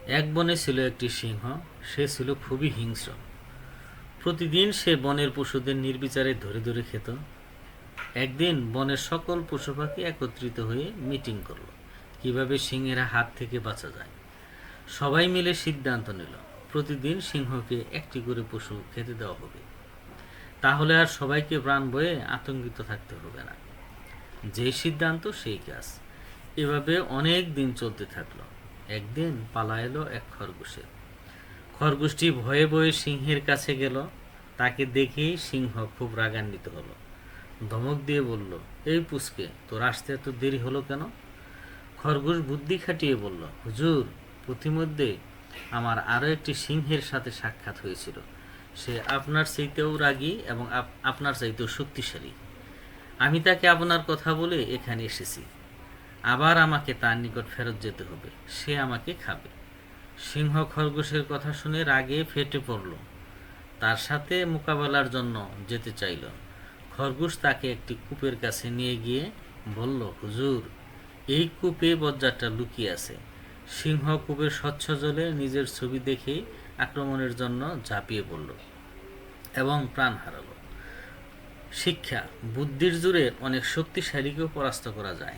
এক বনে ছিল একটি সিংহ। সে ছিল খুবই হিংস্র। প্রতিদিন সে বনের পশুদের নির্বিচারে ধরে ধরে খেত। একদিন বনের সকল পশু পাখি একত্রিত হয়ে মিটিং করলো কিভাবে সিংহের হাত থেকে বাঁচা যায়। সবাই মিলে সিদ্ধান্ত নিল প্রতিদিন সিংহকে একটি করে পশু খেতে দেওয়া হবে। তাহলে আর সবাইকে প্রাণ ভয়ে আতঙ্কিত থাকতে হবে না। যে সিদ্ধান্ত সেই কাজ। এভাবে অনেক দিন চলতে থাকলো। একদিন পালা এলো এক খরগোশের। খরগোশটি ভয়ে ভয়ে সিংহের কাছে গেল। তাকে দেখেই সিংহ খুব রাগান্বিত হলো। ধমক দিয়ে বলল, এই পুচকে, তোর আসতে এত দেরি হলো কেন? খরগোশ বুদ্ধি খাটিয়ে বলল, হুজুর, পথিমধ্যে আমার আরও একটি সিংহের সাথে সাক্ষাৎ হয়েছিল। সে আপনার চাইতেও রাগী এবং আপনার চাইতেও শক্তিশালী। আমি তাকে আপনার কথা বলে এখানে এসেছি। আবার আমাকে তার নিকট ফেরত যেতে হবে। সে আমাকে খাবে। সিংহ খরগোশের কথা শুনে রাগে ফেটে পড়ল। তার সাথে মোকাবেলার জন্য যেতে চাইল। খরগোশ তাকে একটি কূপের কাছে নিয়ে গিয়ে বলল, হুজুর, এই কূপে বজ্জারটা লুকিয়ে আছে। সিংহ কূপের স্বচ্ছ জলে নিজের ছবি দেখেই আক্রমণের জন্য ঝাঁপিয়ে পড়ল এবং প্রাণ হারালো। শিক্ষা: বুদ্ধির জোরে অনেক শক্তিশালীকেও পরাস্ত করা যায়।